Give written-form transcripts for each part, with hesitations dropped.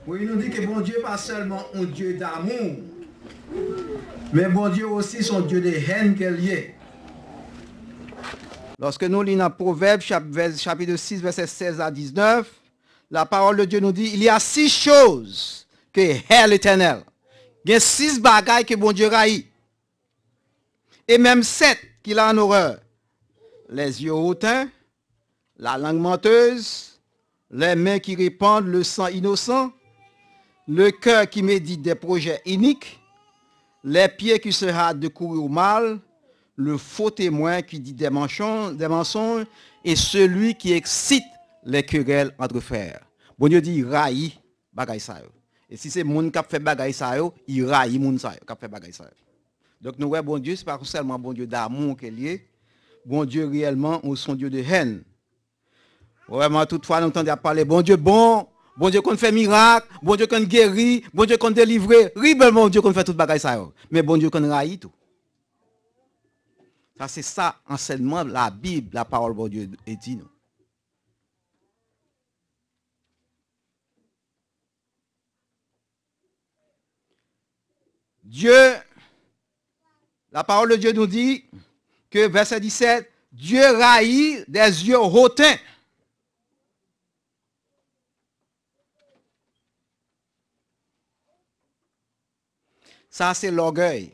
Oui, il nous dit que bon Dieu n'est pas seulement un Dieu d'amour, mais bon Dieu aussi son Dieu de haine qu'il est. Lorsque nous lisons Proverbe chapitre 6, verset 16 à 19, la parole de Dieu nous dit, il y a 6 choses que hait l'Éternel. Il y a 6 bagailles que bon Dieu haït. Et même 7 qu'il a en horreur. Les yeux hautains, la langue menteuse, les mains qui répandent le sang innocent, le cœur qui médite des projets iniques, les pieds qui se hâtent de courir au mal, le faux témoin qui dit des mensonges et celui qui excite les querelles entre frères. Bon Dieu dit, raï bagay sa yo. Et si c'est moun qui fait bagay sa yo, il raï moun sa yo, qui fait bagay sa yo. Donc nous voyons bon Dieu, ce n'est pas seulement bon Dieu d'amour qu'il est, bon Dieu réellement, ou son Dieu de haine. Vraiment, toutefois, nous entendons parler, bon Dieu bon Dieu qu'on fait miracle, bon Dieu qu'on guérit, bon Dieu qu'on délivre, ribel bon Dieu qu'on fait tout bagay ça yo. Mais bon Dieu qu'on raït tout. Ça c'est ça enseignement la Bible, la parole de Dieu dit nous. Dieu, la parole de Dieu nous dit que verset 17, Dieu raït des yeux hautains. Ça, c'est l'orgueil.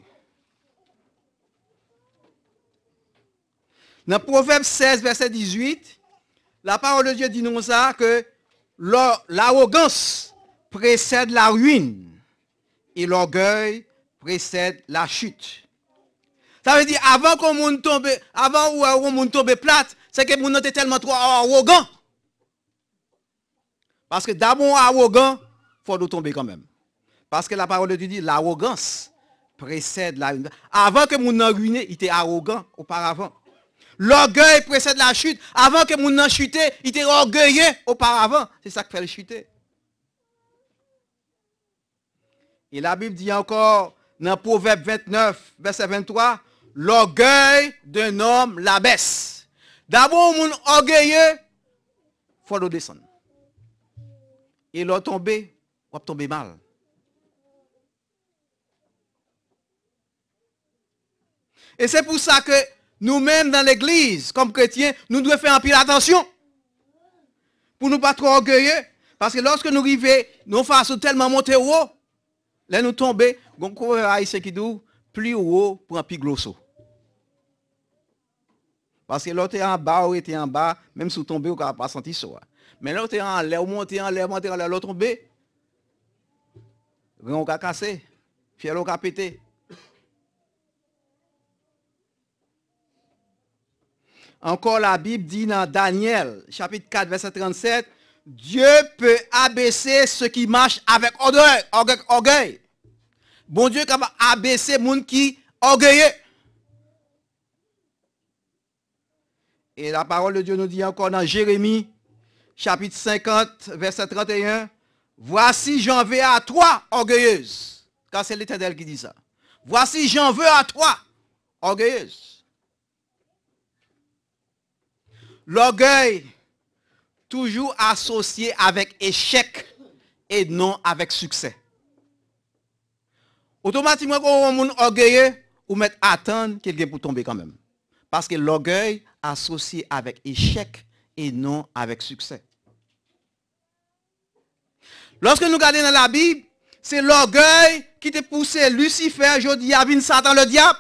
Dans Proverbe 16, verset 18, la parole de Dieu dit nous ça que l'arrogance précède la ruine et l'orgueil précède la chute. Ça veut dire avant qu'on monde tombe, avant ou on monde tombe plate, c'est que mon était tellement trop arrogant. Parce que d'abord arrogant, faut nous tomber quand même. Parce que la parole de Dieu dit l'arrogance précède la ruine. Avant que mon ruiné, il était arrogant auparavant. L'orgueil précède la chute. Avant que mon ait chuté, il était orgueilleux auparavant. C'est ça qui fait le chuter. Et la Bible dit encore dans Proverbe 29, verset 23, l'orgueil d'un homme l'abaisse. D'abord, mon orgueilleux, il faut le descendre. Et l'on tombe, on va tomber mal. Et c'est pour ça que nous-mêmes dans l'église, comme chrétiens, nous devons faire un peu attention. Pour ne pas trop orgueilleux. Parce que lorsque nous arrivons, nos façons tellement monter haut, là nous tomber, on court à ici qui dit, plus haut pour un plus gros. Parce que l'autre est en bas, ou était en bas, même si vous tombez, vous ne pouvez pas sentir ça. Mais l'autre est en l'air, monter en l'air, l'autre tombé. On va casser, fier on va péter. Encore la Bible dit dans Daniel, chapitre 4, verset 37, Dieu peut abaisser ceux qui marchent avec orgueil. Bon Dieu est capable d'abaisser les gens qui orgueilleux. Et la parole de Dieu nous dit encore dans Jérémie, chapitre 50, verset 31, voici j'en veux à toi, orgueilleuse. Car c'est l'Éternel qui dit ça. Voici j'en veux à toi, orgueilleuse. L'orgueil, toujours associé avec échec et non avec succès. Automatiquement, quand on est orgueilleux, on met attendre quelqu'un pour tomber quand même. Parce que l'orgueil associé avec échec et non avec succès. Lorsque nous regardons dans la Bible, c'est l'orgueil qui te poussé Lucifer, je dis, à venir Satan le diable.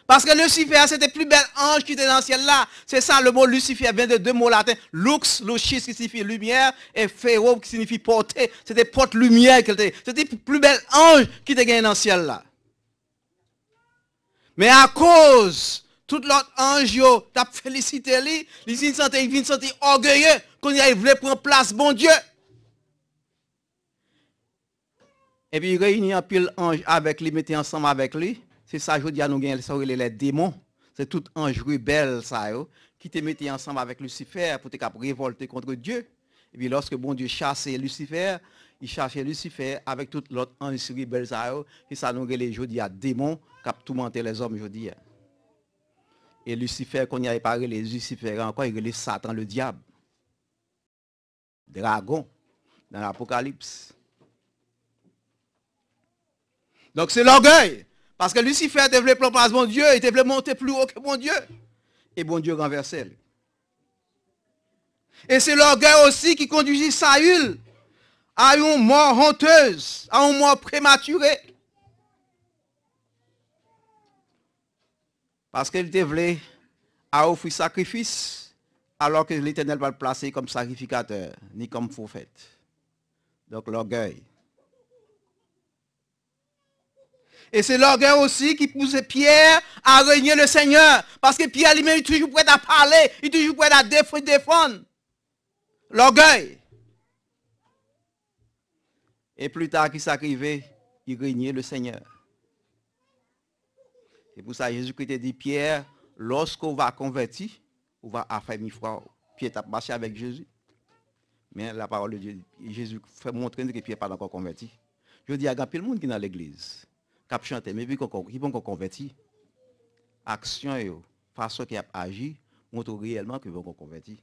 Parce que Lucifer, c'était le plus bel ange qui était dans le ciel là. C'est ça, le mot Lucifer vient de deux mots latins. Lux, lucis, qui signifie lumière, et féro, qui signifie porter. C'était porte-lumière. C'était le plus bel ange qui était gagné dans le ciel là. Mais à cause, tout l'autre ange, t'as félicité lui, il vient sentir orgueilleux, quand il voulait prendre place, bon Dieu. Et puis il réunit un pile ange avec lui, mettait ensemble avec lui. C'est ça, je dis à nous, les démons. C'est tout ange rebelle, ça, qui te mettait ensemble avec Lucifer pour te révolter contre Dieu. Et puis lorsque bon Dieu chassait Lucifer, il cherchait Lucifer avec tout l'autre ange rebelle, ça, et ça nous les je dis à démons qui ont tourmenté les hommes, je dis. Et Lucifer, quand il a parlé les Lucifer, encore, il relève Satan, le diable. Dragon, dans l'Apocalypse. Donc c'est l'orgueil. Parce que Lucifer devait placer mon Dieu, il devait monter plus haut que mon Dieu. Et bon Dieu renversait. Et c'est l'orgueil aussi qui conduisit Saül à une mort honteuse, à une mort prématurée. Parce qu'il devait offrir sacrifice, alors que l'Éternel va le placer comme sacrificateur, ni comme prophète. Donc l'orgueil. Et c'est l'orgueil aussi qui pousse Pierre à régner le Seigneur. Parce que Pierre lui-même est toujours prêt à parler, il est toujours prêt à défendre. L'orgueil. Et plus tard qu'il s'arrivait, il régnait le Seigneur. Et pour ça, Jésus-Christ a dit, Pierre, lorsqu'on va convertir, on va affermir foi. Pierre a marché avec Jésus. Mais la parole de Dieu, Jésus fait montrer que Pierre n'est pas encore converti. Je dis à grand le monde qui est dans l'église, qui a chanté, mais qui ne pas converti. Action et façon qu'il a agi, montre réellement qu'ils vont convertir.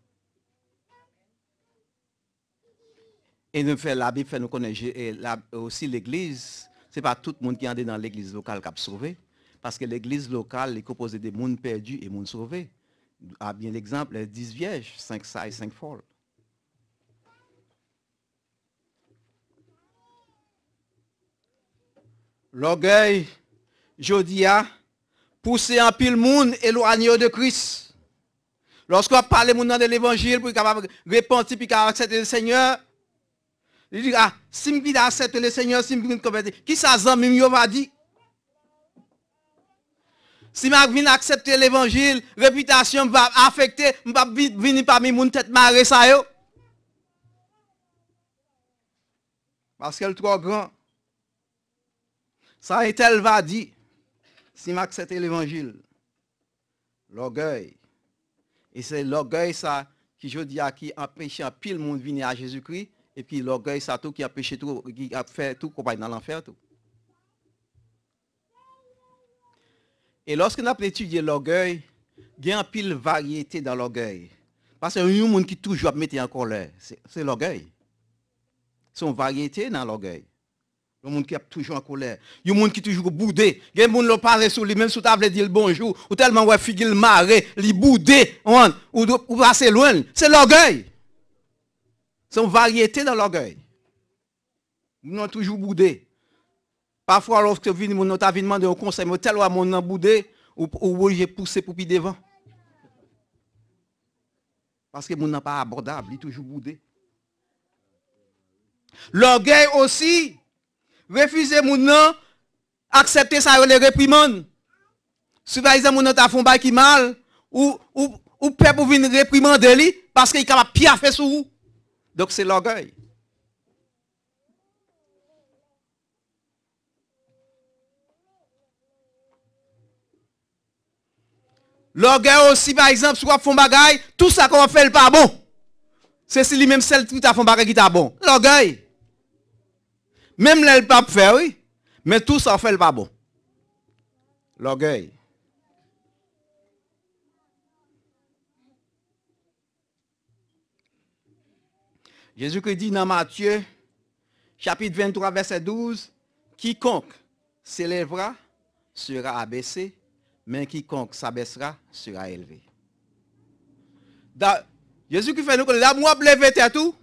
Et nous fait la Bible fait nous connaître aussi l'église. Ce n'est pas tout le monde qui est dans l'église locale qui a sauvé. Parce que l'église locale est composée de monde perdus et monde sauvés. À bien l'exemple, les 10 vierges, 5 saints et 5 folles. L'orgueil, Jodia, poussé en pile monde éloigné de Christ. Lorsqu'on parle de l'évangile pour capable répondre puis accepter le Seigneur, il dit ah, si je accepte le Seigneur, si je convertir, qui ça zami va dire? Si je viens accepter l'évangile, réputation va affecter, je vais venir parmi mon tête marée ça yo. Parce qu'elle est trop grand. Ça est elle va dire si j'accepte l'évangile. L'orgueil. Et c'est l'orgueil ça qui je dis à qui empêche un pile monde venir à Jésus-Christ et puis l'orgueil ça tout qui empêche tout qui a fait tout compagnie dans l'enfer tout. Et lorsque nous avons étudié l'orgueil, il y a une pile variété dans l'orgueil. Parce qu'il y a un monde qui toujours mettre en colère, c'est l'orgueil. C'est une variété dans l'orgueil. Il y a un monde qui est toujours en colère. Il y a un monde qui est toujours boudé. Il y a un monde qui parle sur lui, même si tu as dit bonjour, ou tellement ouais figure marre, il boudé, ou passer loin. C'est l'orgueil. C'est une variété dans l'orgueil. Nous sommes toujours boudé. Parfois, lorsque mon t'a demandé un conseil, mais tel ou mon boudé, ou j'ai poussé pour puis devant. Parce que mon n'est pas abordable, il est toujours boudé. L'orgueil aussi, refuser mon nom, accepter ça les réprimandes. Si par exemple mon t'a fait un qui mal, ou peur pour venir réprimander lui, parce qu'il est capable de pire faire sur vous. Donc c'est l'orgueil. L'orgueil aussi, par exemple, si on fait un bagage, tout ça qu'on fait, pas bon. C'est si lui-même celle qui a fait un bagage qui est bon. L'orgueil. Même là, le pas faire, oui. Mais tout ça fait pas bon. L'orgueil. Jésus-Christ dit dans Matthieu, chapitre 23, verset 12, quiconque s'élèvera sera abaissé, mais quiconque s'abaissera sera élevé. Jésus qui fait nous connaître, là, moi, lever tête tout,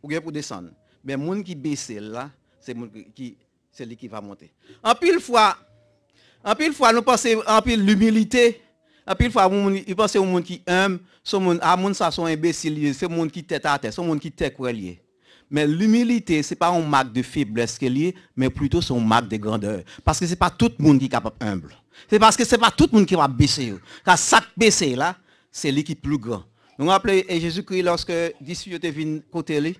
ou bien pour descendre. Mais le monde qui baisse là, c'est lui qui va monter. En pile fois, nous pensons en pile l'humilité. En pile fois, ils pensent au monde qui aime, ce monde ça sont imbéciles, c'est le monde qui tête à tête, c'est le monde qui tête lié. Mais l'humilité, ce n'est pas un marque de faiblesse qui est lié, mais plutôt c'est un marque de grandeur. Parce que ce n'est pas tout le monde qui est capable humble. C'est parce que ce n'est pas tout le monde qui va baisser. Car ça baisser là, c'est lui qui est plus grand. Nous rappelons Jésus-Christ lorsque disciples étaient venus côté lui,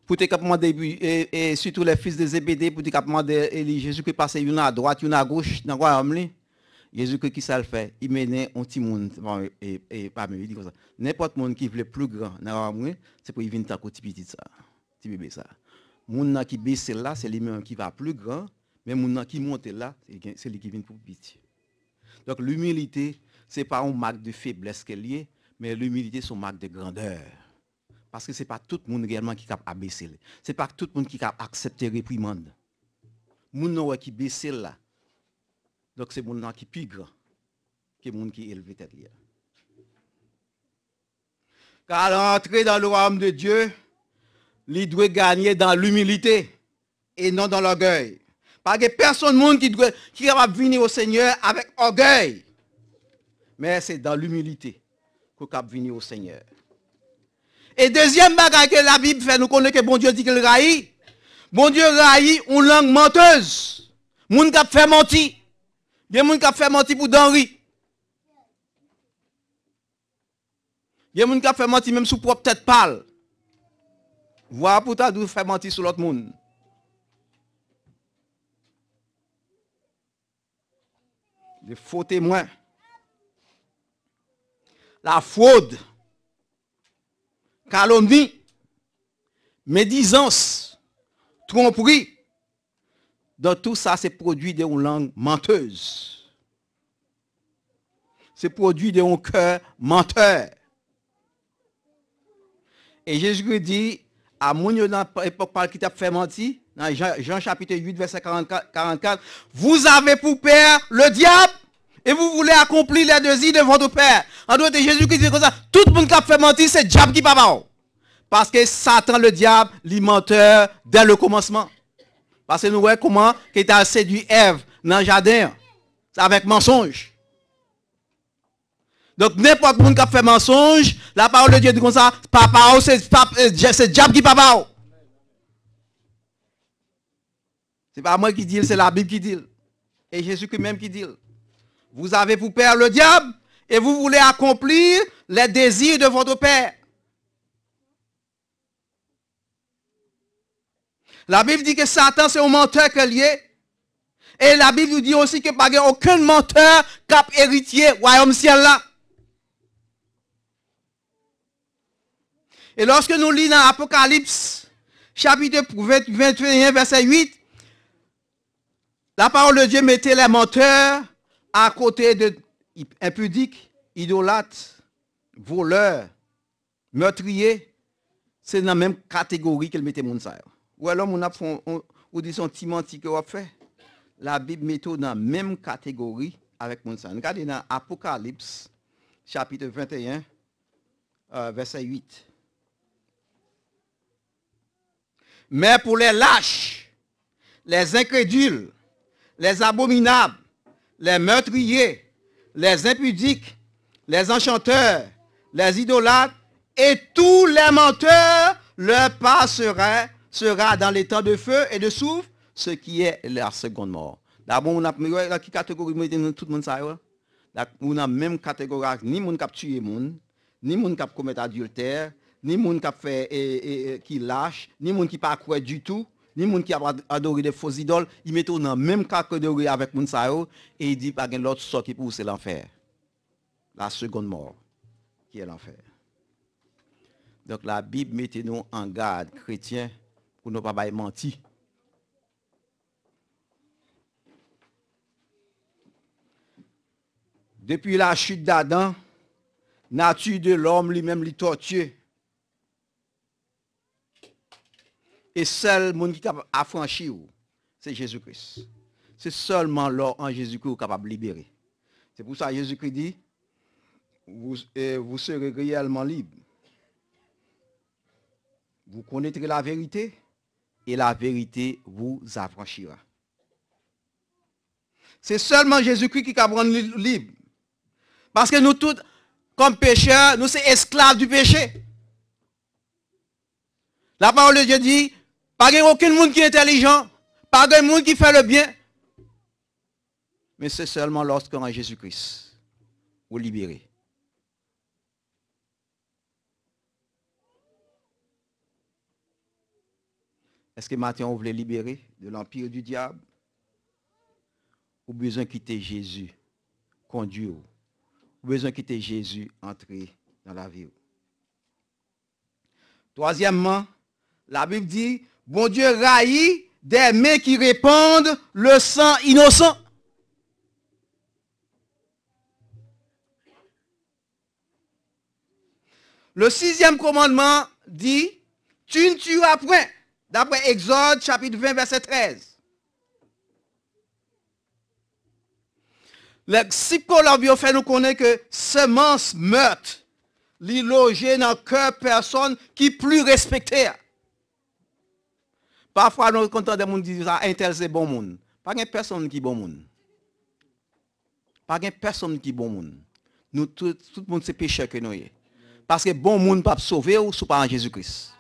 pour te demander, et surtout les fils de Zébédée, pour te demander, Jésus-Christ passait une à droite, une à gauche, dans le royaume. Jésus-Christ qui ça le fait, il menait un petit monde et parmi eux, il dit comme ça. N'importe monde qui veut plus grand dans le royaume, c'est pour y venir tant petit petit ça. Petit bébé ça. Moun qui baisse là, c'est lui-même qui va plus grand, mais moun qui monte là, c'est lui qui vient pour petit. Donc l'humilité, c'est pas une marque de faiblesse qu'elle est, mais l'humilité c'est une marque de grandeur. Parce que c'est pas tout le monde réellement qui est capable d'abaisser. C'est pas tout le monde qui est capable d'accepter réprimande. moun nan qui baisse là. Donc c'est moun nan qui plus grand que moun qui élevé tête là. Car entrer dans le royaume de Dieu, il doit gagner dans l'humilité et non dans l'orgueil. Parce que personne monde qui va venir au Seigneur avec orgueil. Mais c'est dans l'humilité qu'on va venir au Seigneur. Et deuxième bagage que la Bible fait nous connaître que bon Dieu dit qu'il raït. Bon Dieu raït une langue menteuse. Moun qui fait mentir. Il y a moun qui fait mentir pour d'Henri. Il y a des gens qui font mentir même sous propre tête pâle. Voilà pourtant d'où faire mentir sur l'autre monde. Des faux témoins. La fraude. Calomnie. Médisance. Tromperie. Dans tout ça, c'est produit d'une langue menteuse. C'est produit d'un cœur menteur. Et Jésus dit à mon dans l'époque qui t'a fait mentir, dans Jean chapitre 8, verset 44, vous avez pour père le diable et vous voulez accomplir les désirs de votre père. En d'autres termes, Jésus qui dit comme ça, tout le monde qui a fait mentir, c'est le diable qui parle. Parce que Satan, le diable, il menteur dès le commencement. Parce que nous voyons comment il a séduit Ève dans le jardin avec mensonge. Donc, n'importe qui qui a fait mensonge, la parole de Dieu dit comme ça, papa, c'est le diable qui parle. Ce n'est pas moi qui dis, c'est la Bible qui dit. Et Jésus-Christ même qui dit. Vous avez pour père le diable et vous voulez accomplir les désirs de votre père. La Bible dit que Satan, c'est un menteur qu'il y est. Et la Bible nous dit aussi que pas aucun menteur cap héritier royaume ciel là. Et lorsque nous lisons dans Apocalypse, chapitre 21, verset 8, la parole de Dieu mettait les menteurs à côté de impudiques, idolâtres, voleurs, meurtriers. C'est dans la même catégorie qu'elle mettait moun sa. Ou alors, on dit son petit menti que on fait. La Bible met dans la même catégorie avec moun sa. Regardez dans Apocalypse, chapitre 21, verset 8. Mais pour les lâches, les incrédules, les abominables, les meurtriers, les impudiques, les enchanteurs, les idolâtres et tous les menteurs, leur part sera dans les temps de feu et de soufre, ce qui est la seconde mort. D'abord, on a la catégorie tout le monde ça. On a même catégorie ni monde qui a tué monde, ni monde qui a commis adultère, ni monde qui a fait qui lâche, ni monde qui pas croire du tout, ni monde qui a adoré des faux idoles, ils mettent dans même catégorie avec monde ça et il dit pas gain l'autre sort qui pour c'est l'enfer. La seconde mort qui est l'enfer. Donc la Bible mettait nous en garde chrétiens pour ne pas mentir. Depuis la chute d'Adam, nature de l'homme lui-même lui torture. Et seul monde qui est capable d'affranchir, c'est Jésus-Christ. C'est seulement là en Jésus-Christ qui est capable de libérer. C'est pour ça que Jésus-Christ dit, vous serez réellement libre. Vous connaîtrez la vérité et la vérité vous affranchira. C'est seulement Jésus-Christ qui est capable de rendre libre. Parce que nous tous, comme pécheurs, nous sommes esclaves du péché. La parole de Dieu dit, pas aucun monde qui est intelligent, pas aucun monde qui fait le bien. Mais c'est seulement lorsqu'en Jésus-Christ, vous libérez. Est-ce que maintenant vous voulez libérer de l'empire du diable? Ou besoin de quitter Jésus, conduire? Ou besoin de quitter Jésus, entrer dans la vie? Troisièmement, la Bible dit, bon Dieu raillit des mains qui répandent le sang innocent. Le 6e commandement dit, tu ne tueras point. D'après Exode, chapitre 20, verset 13. Le psychologue fait nous connaître que semence meurtre, li logé dans le cœur personne qui plus respecté. Parfois, nous entendons des gens dire ça, un tel c'est bon monde. Pas de personne qui est bon monde. Pas de personne qui est bon monde. Nous, tout le monde c'est pécheur que nous sommes. Parce que bon monde ne peut pas sauver ou sous par Jésus-Christ.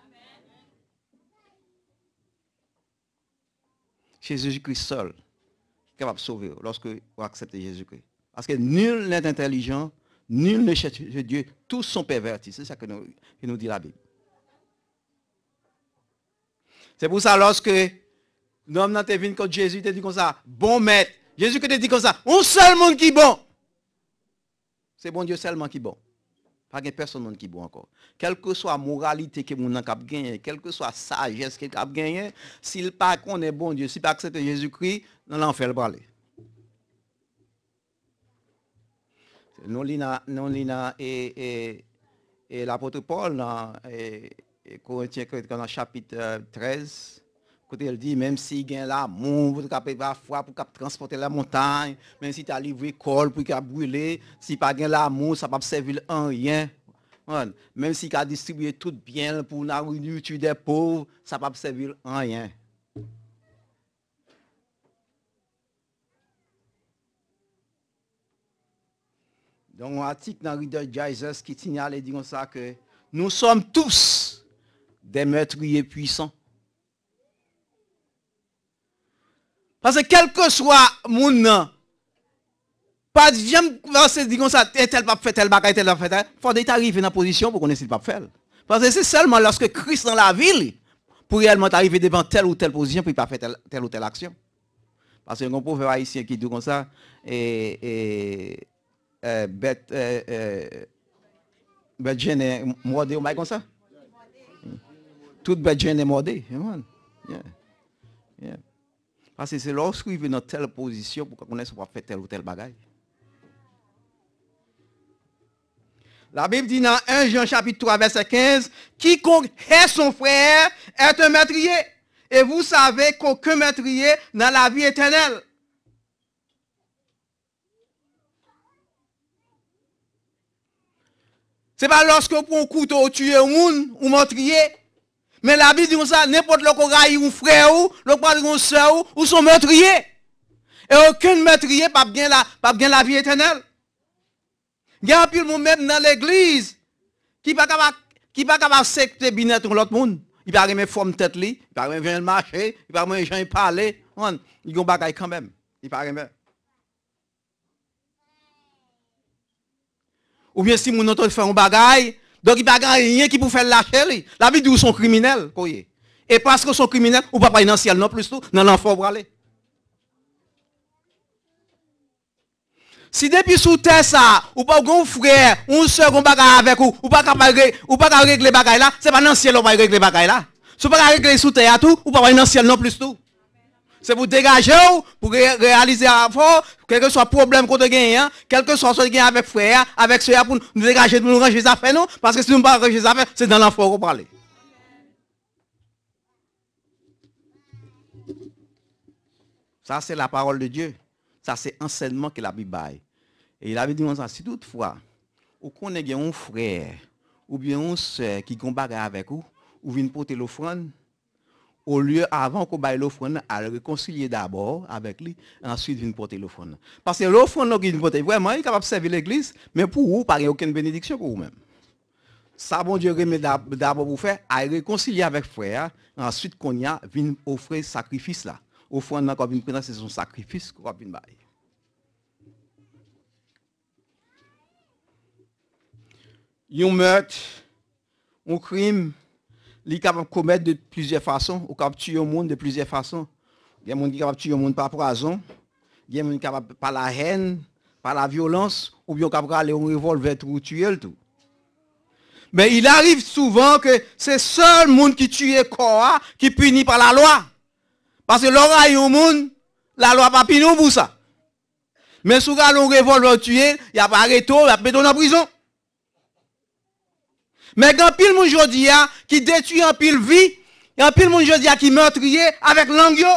Jésus-Christ seul est capable de sauver lorsque vous acceptez Jésus-Christ. Parce que nul n'est intelligent, nul ne cherche Dieu, tous sont pervertis. C'est ça que nous dit la Bible. C'est pour ça lorsque l'homme n'a pas vu quand Jésus te dit comme ça, bon maître, Jésus te dit comme ça, un seul monde qui est bon. C'est bon Dieu seulement qui est bon. Pas de personne qui est bon encore. Quelle que soit la moralité que mon a gagné, quelle que soit la sagesse qu'il a gagné, s'il pas connaît bon Dieu, s'il pas accepte Jésus-Christ, dans l'enfer le parler. Nous lisons et l'apôtre Paul dans Corinthiens dans chapitre 13, côté il dit même si gagne l'amour pour capable foi pour transporter la montagne, même si tu as livré col pour qu'il brûler, si pas gagne l'amour ça pas servir en rien. Même si tu as distribué tout bien pour la nourriture des pauvres, ça pas servir en rien. Donc, un article dans Reader Digest qui signale et dit comme ça que nous sommes tous des meurtriers puissants. Parce que quel que soit mon nom, pas j'aime dire comme ça, tel pas fait tel bagaille, tel pas fait tel, faut d'arriver dans la position pour qu'on ait pas faire. Parce que c'est seulement lorsque Christ dans la ville pour réellement arriver devant telle ou telle position pour pas faire telle ou telle action. Parce que un proverbe haïtien qui dit comme ça bête gêne est mordée ou comme ça. Toute bête gêne est mordée. Yeah. Parce que c'est lorsqu'il vient dans telle position pour qu'on ait pas fait telle ou telle bagaille. La Bible dit dans 1 Jean chapitre 3 verset 15, quiconque est son frère est un meurtrier. Et vous savez qu'aucun meurtrier dans la vie éternelle. Ce n'est pas lorsque vous prenez un couteau tuer un monde ou meurtrier. Mais la Bible dit ça, n'importe le corail ou frère ou, le corail ou soeur ou son meurtrier. Et aucun meurtrier pas bien la vie éternelle. Il y a un pile même dans l'église qui pas capable accepter bien l'autre monde. Il pas même forme tête li, il pas même venir marcher, il pas même gens parler, il gon bagaille quand même. Il pas même. Ou bien si mon autre fait un bagaille, donc il pas rien qui pour faire lâcher lui. La vie dit sont criminels koye. Et parce que sont criminels, ou pas dans le ciel non plus tout, dans l'enfer pour aller. Si depuis sous terre ça, ou pas un frère, ou soeur gon bagaille avec ou pas capable ou pas régler bagaille là, c'est pas dans le ciel on va régler bagaille là. Si pas régler sous terre tout, ou pas dans le ciel non plus tout. C'est pour dégager ou pour réaliser un effort, quel que soit le problème qu'on a gagné, quel que soit ce qu'on a avec frère, avec soeur pour nous dégager, pour nous ranger les affaires non, parce que si nous ne pas ranger les affaires, c'est dans l'enfer qu'on parle. Ça c'est la parole de Dieu. Ça, c'est enseignement que la Bible baille. Et la Bible dit ça, si toutefois, ou qu'on ait un frère, ou bien une soeur qui combat avec vous, ou vient porter l'offrande, au lieu, avant qu'on baille l'offrande, à le réconcilier d'abord avec lui, ensuite vient porter l'offrande. Parce que l'offrande qui vient porter, vraiment, il est capable de servir l'église, mais pour vous, il n'y a aucune bénédiction pour vous-même. Ça, bon Dieu remet d'abord pour faire, à réconcilier avec frère, ensuite qu'on y a, vient offrir sacrifice là. Offrande quand vient prendre, c'est son sacrifice qu'on vient bailler. Un meurtre, un crime, il est capable de commettre de plusieurs façons, ou capable de tuer le monde de plusieurs façons. Il y a des gens qui sont capables de tuer le monde par poison, il y a des gens qui sont capables par la haine, par la violence, ou bien capable d'aller au revolver pour tuer le tout. Mais il arrive souvent que c'est seul monde qui tue le corps qui punit par la loi. Parce que l'oreille au monde, la loi pas punir pour ça. Mais si vous avez un revolver tué, il n'y a pas arrêté, il y a pas dans la prison. Mais quand pile moun jodi qui détruit en pile vie, quand pile moun jodi qui meurtrier avec langue yo.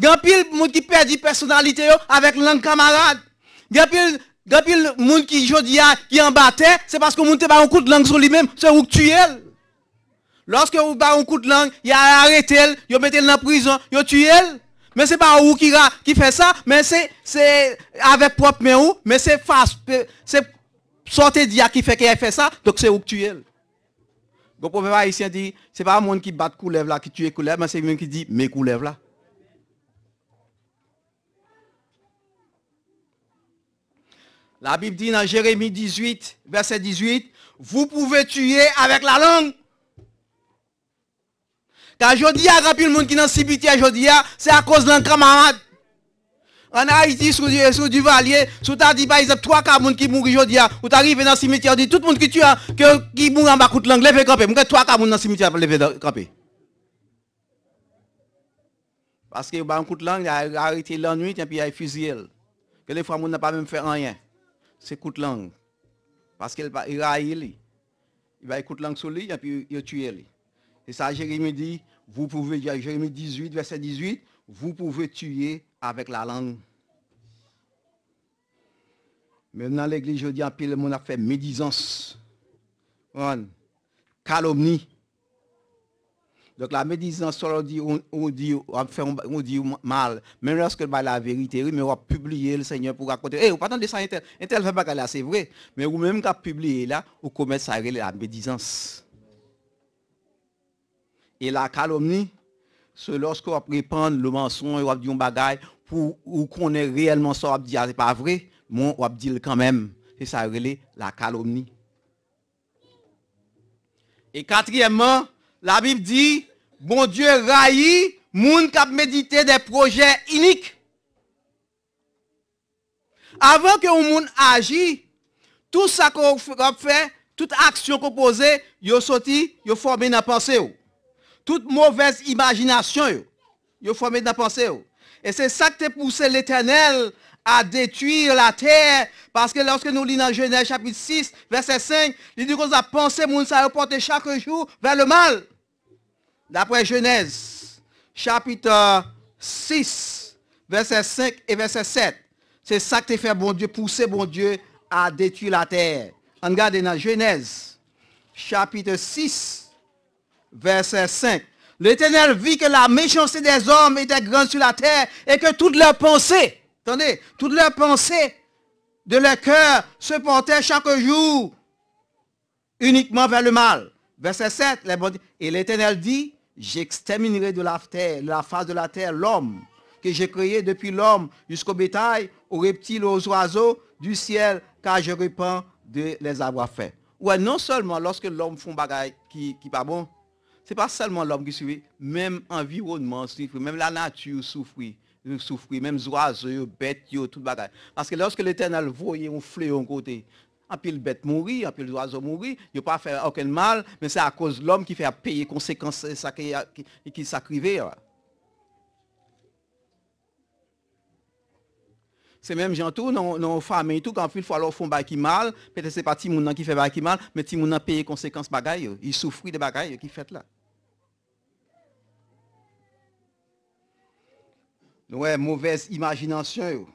Quand pile moun qui perd personnalité yo avec langue camarade. Gapil moun qui jodi a qui en battait, c'est parce que moun te ba un coup de langue sur lui-même, c'est ou tuer elle. Lorsque vous ba un coup de langue, il a arrêté elle, il mette elle dans prison, il tuer elle. Mais c'est pas ou qui fait ça, mais c'est avec propre main ou, mais c'est face c'est sorte dia qui fait qu'elle fait ça, donc c'est ou tuer elle. Le prophète haïtien dit, c'est pas un monde qui bat couleuvre là, qui tue couleuvre, mais c'est lui qui dit, mes couleuvres là. La Bible dit dans Jérémie 18, verset 18, vous pouvez tuer avec la langue. Car je dis à grand monde qui est dans le cimetière, je dis, c'est à cause d'un camarade. En Haïti, sous du Valier, sous ta dit par exemple, 3 personnes qui mourent, je dis, ou t'arrives dans le cimetière, dit tout le monde qui tue, qui mourent en bas de langue, levez camper. Moi, 3 personnes dans le cimetière pour lever camper. Parce que un coup de langue, il a arrêté la nuit, et puis il a fusillé. Que les fois, on n'a pas même fait rien. C'est coup de langue. Parce qu'il raille, il va écouter langue sur lui, et puis il tue lui. Et ça, Jérémie dit, vous pouvez, Jérémie 18, verset 18, vous pouvez tuer avec la langue. Maintenant, l'église, je dis, en pile, le monde a fait médisance, calomnie. Donc la médisance, on dit mal. Même lorsque la vérité, mais on va publier le Seigneur pour raconter. Eh, vous pas attendre ça, un tel fait pas là, c'est vrai. Mais vous même qu'à publier là, vous commettez ça, la médisance. Et la calomnie, c'est lorsque vous répandre le mensonge, vous dit un bagage pour qu'on ait réellement ça, vous dit c'est pas vrai, mais on dit quand même. C'est ça, la calomnie. Et quatrièmement, la Bible dit, bon Dieu raillit moun qui a médité des projets uniques. Avant que moun agit, tout ça qu'on fait, toute action qu'on pose, yo sorti, yo formé dans la pensée. Toute mauvaise imagination, yo formé dans la pensée. Et c'est ça qui a poussé l'Éternel à détruire la terre. Parce que lorsque nous lisons dans Genèse chapitre 6, verset 5, il dit qu'on a pensé, moun ça reporter chaque jour vers le mal. D'après Genèse, chapitre 6, verset 5 et verset 7. C'est ça qui fait bon Dieu, pousser bon Dieu à détruire la terre. Regardez dans Genèse, chapitre 6, verset 5. L'Éternel vit que la méchanceté des hommes était grande sur la terre et que toutes leurs pensées, attendez, toutes leurs pensées de leur cœur se portaient chaque jour uniquement vers le mal. Verset 7, et l'Éternel dit, j'exterminerai de la face de la terre l'homme que j'ai créé depuis l'homme jusqu'au bétail, aux reptiles, aux oiseaux du ciel, car je répands de les avoir faits. Ouais, non seulement lorsque l'homme fait un bagage qui pas bon, c'est pas seulement l'homme qui souffre, même l'environnement souffre, même la nature souffre, même les oiseaux, bêtes, tout bagage. Parce que lorsque l'Éternel voyait un fléau en côté, un peu le bête mourir, un peu l'oiseau mourir, il n'a pas fait aucun mal, mais c'est à cause de l'homme qui fait payer conséquences de ça qui s'acrivait. C'est même gentil dans nos familles, tout quand il faut alors font bagay qui mal, peut-être c'est pas Timoun qui fait bagay qui mal, mais Timoun paye conséquences bagay, il souffre de bagay qui fait là. Ouais, mauvaise imagination,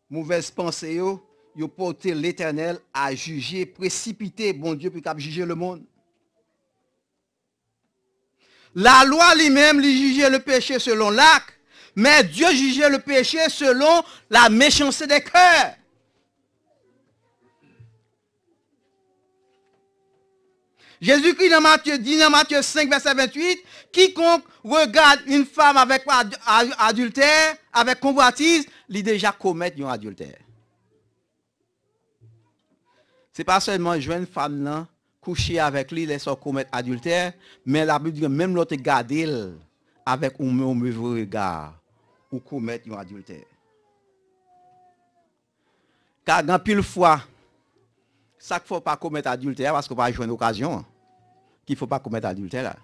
mauvaise pensée, yo porté l'Éternel à juger, précipiter, bon Dieu, pour qu'il juger le monde. La loi lui-même lui jugeait le péché selon l'acte, mais Dieu jugeait le péché selon la méchanceté des cœurs. Jésus-Christ dit dans Matthieu 5, verset 28, quiconque regarde une femme avec adultère, avec convoitise, il déjà commet un adultère. Ce n'est pas seulement jouer une femme là, coucher avec lui, laisser commettre adultère, mais la Bible dit même l'autre garder avec un mauvais regard ou commettre un adultère. Car dans pile fois, ça qu'il ne faut pas commettre adultère parce qu'on va jouer une occasion qu'il ne faut pas commettre adultère.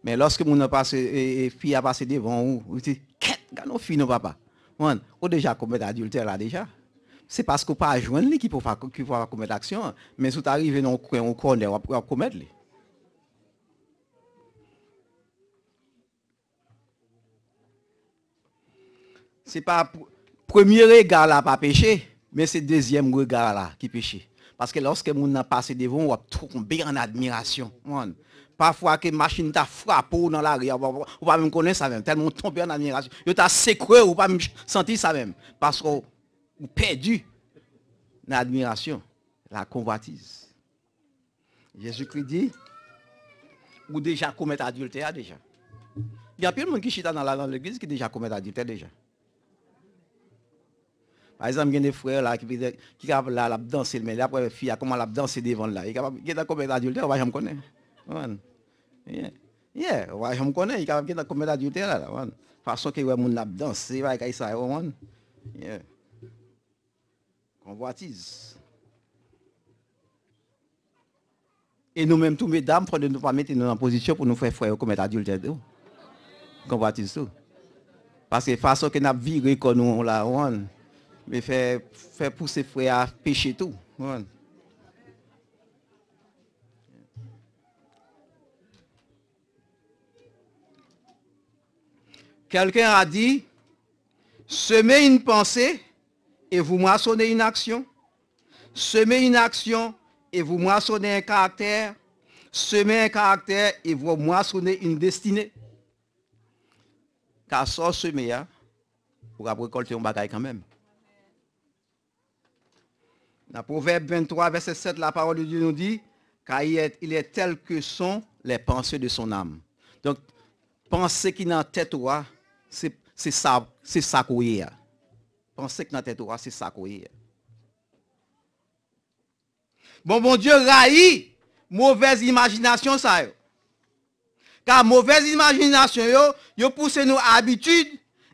Mais lorsque mon fille a passé devant vous dites, qu'est-ce que nos filles, nos papa? On déjà commettre adultère là déjà. C'est parce qu'on pas joindre lui qui peut pas commettre l'action, mais si tu arrives dans un coin, on va commettre lui. C'est pas premier regard là pas péché, Mais c'est deuxième regard là qui péché. Parce que lorsque moun nan passe devant, on va tomber en admiration. Parfois que machine t'a frappé dans la rue, on va même connaître ça même. Tellement tomber en admiration. Yo t'a secoué ou pas même sentir ça même. Parce qu'on perdu l'admiration, la convoitise. Jésus-Christ dit, ou déjà commettre adultère déjà. Il y a plein de monde qui chita dans l'église qui déjà commettre adultère déjà. Par exemple, il y a des frères là qui capable la danser, mais après fille comment la danser devant là. Il capable commettre adultère, on va jamais connaître. Yeah, on va jamais connaître, il capable commettre adultère là. Façon que ouais mon la danser, va comme ça, yeah. Convoitise. Et nous-mêmes, tous mesdames, il faut ne pas mettre nous en position pour nous faire frères commettre adultère. Convoitise tout. Parce que façon que nous avons viré comme nous là, mais faire pousser frères à pécher tout. Quelqu'un a dit, semez une pensée et vous moissonnez une action. Semez une action et vous moissonnez un caractère. Semez un caractère et vous moissonnez une destinée. Car ça, semer, pour récolter un bagage quand même. Dans Proverbe 23, verset 7, la parole de Dieu nous dit, car il est tel que sont les pensées de son âme. Donc, penser qui dans la tête, c'est ça qu'on y a. Penser que dans la tête, c'est ça qu'on y a. Bon Dieu raït mauvaise imagination ça yo. Car mauvaise imagination yo pousse nous à habitude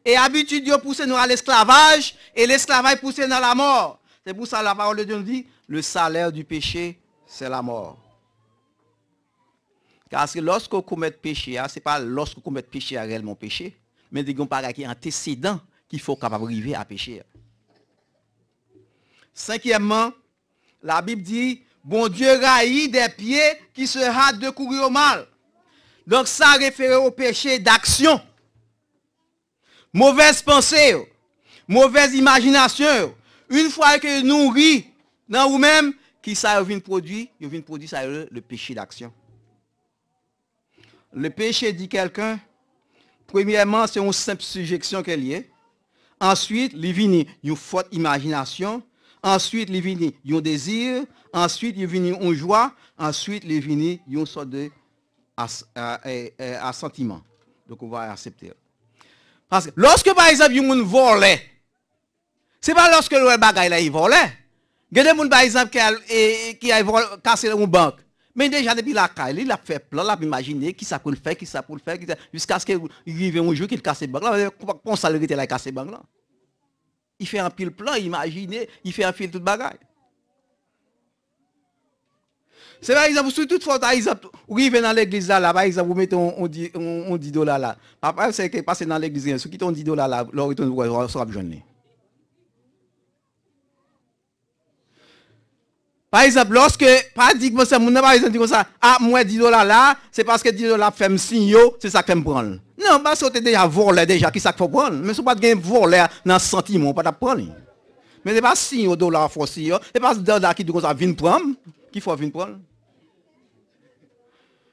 et habitude yo pousse nous à l'esclavage et l'esclavage pousse dans la mort. C'est pour ça la parole de Dieu nous dit le salaire du péché c'est la mort. Car lorsqu'on commet péché, c'est pas lorsqu'on commet péché réellement péché, mais des gens qui antécédent qu'il faut capable arriver à pécher. Cinquièmement, la Bible dit, bon Dieu raillit des pieds qui se hâtent de courir au mal. Donc ça réfère au péché d'action. Mauvaise pensée, mauvaise imagination. Une fois que nous rit dans nous-mêmes, qui ça vient produire ça le péché d'action. Le péché dit quelqu'un, premièrement, c'est une simple suggestion qu'elle y est. Ensuite, il vient une forte imagination. Ensuite, il vient un désir. Ensuite, il vient une joie. Ensuite, il vient une sorte de assentiment. Donc, on va accepter. Parce que lorsque, par exemple, il y a un volé, ce n'est pas lorsque le bagage là, il volait. Il y a des gens, par exemple, qui a cassé une banque. Mais déjà, depuis la caille, il a fait plan, il a imaginé qui ça peut le faire, jusqu'à ce qu'il arrive un jour qu'il casse les banques là. Comment ça le là, casse les banques là? Il fait un pile plan, imaginez, il fait un fil tout bagage. C'est par exemple, sur toute fois, par exemple, vous arrivez dans l'église là, par exemple, vous mettez on $10 là. Papa, c'est que passer dans l'église, ceux qui ont $10 là, leur retourne, vous sera besoin. Par exemple, lorsque, paradigme, c'est mon par exemple, dit comme ça, ah, moi, $10 là, c'est parce que $10 fait me signe, c'est ça que me prendre. Non, parce que tu déjà volé déjà, qui ça qu'il faut prendre. Mais si pas de voler dans ce sentiment, pas de prendre. Mais c'est pas signe $, faut signe, c'est pas $, qui dit comme ça, vient prendre, qu'il faut venir prendre.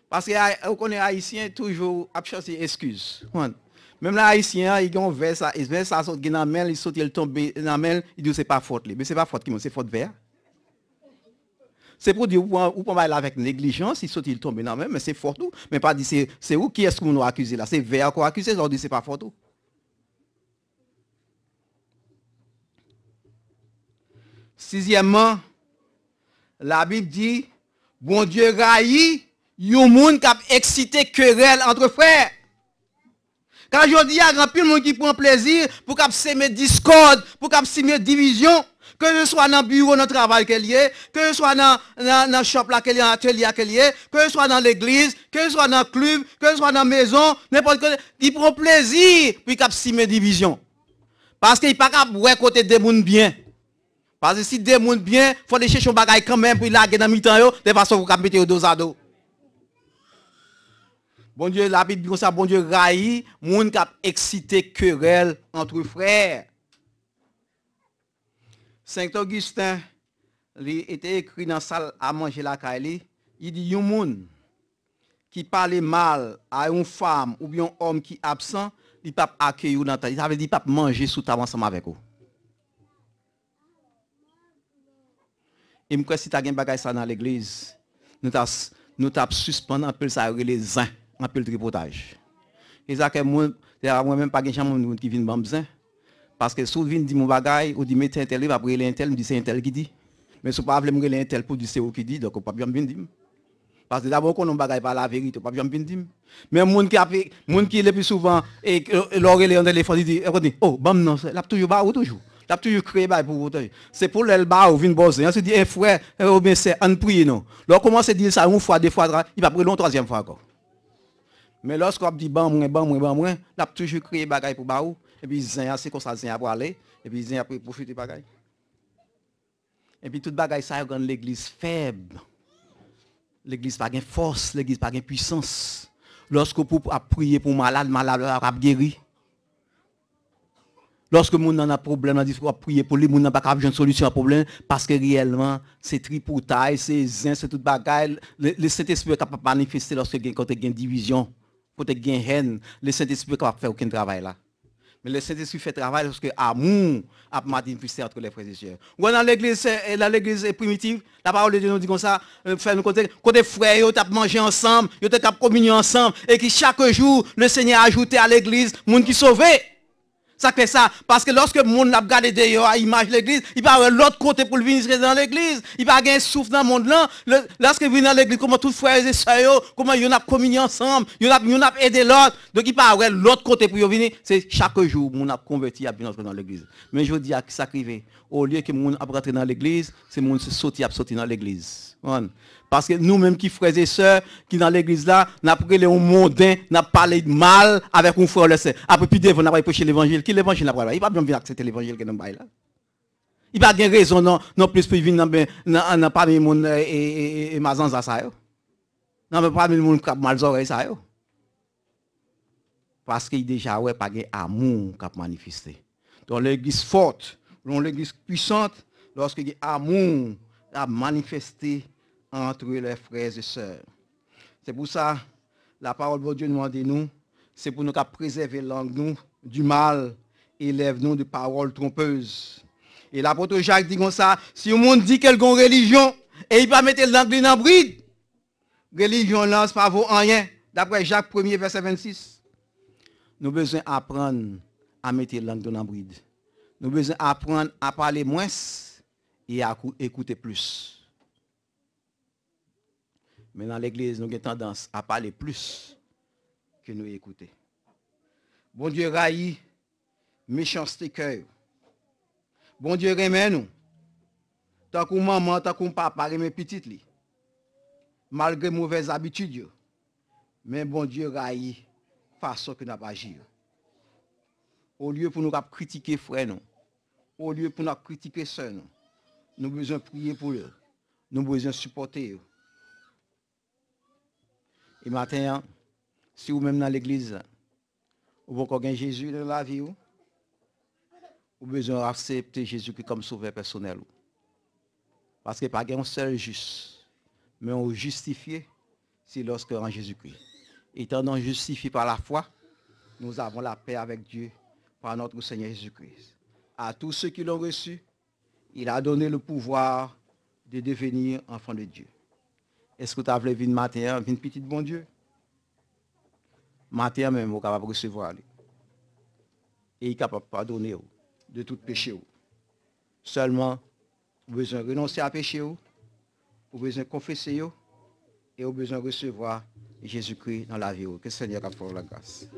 Parce que, on connaît haïtien, toujours, à chercher excuse. Même les haïtiens, ils ont vers ça, ça saute dans la main, ils sautent, ils tombent dans la main, ils disent c'est pas faute, mais c'est pas faute qui c'est faute vers. C'est pour dire, ou pas mal avec négligence, il saute, il tombe dans la main, mais c'est fort tout. Mais pas dire, c'est où qui est-ce qu'on nous accuse là? C'est vers qu'on accuse, on dit c'est pas fort tout. Sixièmement, la Bible dit, bon Dieu raillit, yon moun qui a excité querelle entre frères. Quand je dis à grand pile monde qui prend plaisir pour qu'il s'aimer discorde, pour qu'il s'aimer division, que ce soit dans le bureau, dans le travail qu'elle y est, que ce soit dans le shop là qu'elle y est, dans l'atelier qu'elle y est, que ce soit dans l'église, que ce soit dans le club, que ce soit dans la maison, n'importe quoi, il prend plaisir pour qu'il s'aimer division. Parce qu'il n'est pas capable de côté des gens bien. Parce que si des gens bien, il faut aller chercher un bagage quand même pour il laguer dans le mi-temps, de façon pour mettre au dos à dos. Bon Dieu, la Bible dit comme ça, bon Dieu raillit, moun qui a excité querelle entre frères. Saint-Augustin, il était écrit dans la salle à manger la caille, il dit, yon moun qui parle mal à une femme ou bien un homme qui est absent, il ne peut pas accueillir dans ta, il veut dire, il ne peut pas manger sous table ensemble avec vous. Et moi, si tu as un bagage ça dans l'église, nous t'as suspendu un peu ça, les zins, un peu le tripotage. Et ça, que moi-même, pas de gens qui viennent bambzin. Parce que si vous venez dire mon bagage, ou dit mettez un tel, il va brûler un tel, me dit c'est un tel qui dit. Mais si vous ne pouvez pas brûler un tel pour dire c'est vous qui dit, donc vous ne pouvez pas bien dire. Parce que d'abord, quand on bagaille par la vérité, vous ne pouvez pas bien dire. Mais les gens qui est le plus souvent, et l'oreille en téléphone, il dit, oh, bam, non, il a toujours bas ou toujours. Il a toujours créé pour vous. C'est pour le bas ou vin bosser. On se dit, un frère, ou bien c'est un prier, non. Lorsqu'on commence à dire ça une fois, deux fois, il va brûler une troisième fois encore. Mais lorsqu'on dit, bam, il a toujours créé bagaille pour baou. Et puis, c'est comme ça, pour aller. Et puis, après, profiter de bagaille. Et puis, toute bagaille, ça, rend l'église faible. L'église n'a pas de force, l'église n'a pas de puissance. Lorsque vous priez pour malade, va guérir. Lorsque vous avez un problème, vous priez pour lui, vous n'avez pas de solution à problème, parce que réellement, c'est tripoutail, c'est zin, c'est toute bagaille. Le Saint-Esprit est capable de manifester lorsque il y a une division, quand il y a une haine. Le Saint-Esprit est capable de faire aucun travail là. Mais le Saint-Esprit fait travail parce que l'amour a manifesté entre les frères et sœurs. Dans l'église primitive, la parole de Dieu nous dit comme ça, faire nous côté frères, ils ont mangé ensemble, ils ont communié ensemble, et que chaque jour, le Seigneur a ajouté à l'église, monde qui sauvé. Ça fait ça, parce que lorsque le monde a regardé d'ailleurs à l'image de l'église, il va avoir l'autre côté pour le venir dans l'église. Il va avoir un souffle dans le monde là. Lorsque il vient dans l'église, comment tous frères et sœurs, comment ils ont communié ensemble, ils ont aidé l'autre. Donc il va avoir l'autre côté pour venir. C'est chaque jour, on a converti à venir dans l'église. Mais je dis à qui ça arrive. Au lieu que mon a rentré dans l'église, c'est mon sorti dans l'église. Parce que nous-mêmes qui frères et sœurs, qui dans l'église là, n'a pas les mondains, n'a parlé mal avec un frère le sœur. Après puis devant n'a pas prêché l'évangile. Qui l'évangile n'a pas? Il va bien venir accepter l'évangile que nous bail là. Il va bien raison non plus pour venir dans parmi mon et mazan ça yo. Non mais parmi mon cap mal oreille ça yo. Parce qu'il déjà ouais pas amour qu'a manifesté. Dans l'église forte, dans l'église puissante, lorsque il y a amour a manifesté entre les frères et sœurs. C'est pour ça, la parole de Dieu nous demande nous, c'est pour nous préserver langue nous du mal, élève-nous de paroles trompeuses. Et l'apôtre Jacques dit comme ça, si le monde dit qu'il y a une religion, et il va mettre langue dans le bride, religion là, ça ne vaut rien. D'après Jacques 1er, verset 26. Nous avons besoin d'apprendre à mettre langue dans le bride. Nous avons besoin d'apprendre à parler moins et à écouter plus. Mais dans l'église, nous avons tendance à parler plus que nous écouter. Bon Dieu raillit méchanceté cœur. Bon Dieu remet nous. Tant que maman, tant que papa remet petite li. Malgré mauvaises habitudes. Mais bon Dieu raillit façon que nous avons agi. Au lieu pour nous critiquer frère nous. Au lieu pour nous critiquer sœur nous. Nous avons besoin de prier pour eux. Nous avons besoin de supporter eux. Et maintenant, si vous même dans l'église, vous avez Jésus dans la vie, vous avez besoin d'accepter Jésus comme sauveur personnel. Parce qu'il n'y a pas un seul juste, mais on justifié, c'est lorsque en Jésus-Christ. Étant donc justifié par la foi, nous avons la paix avec Dieu par notre Seigneur Jésus-Christ. À tous ceux qui l'ont reçu, il a donné le pouvoir de devenir enfant de Dieu. Est-ce que tu as voulu venir matin, venir petit bon Dieu? Matin même, vous êtes capable de recevoir. Et il est capable de pardonner de tout péché. Seulement, vous avez besoin de renoncer à péché, vous avez besoin de confesser et vous avez besoin de recevoir Jésus-Christ dans la vie. Que le Seigneur a fait la grâce.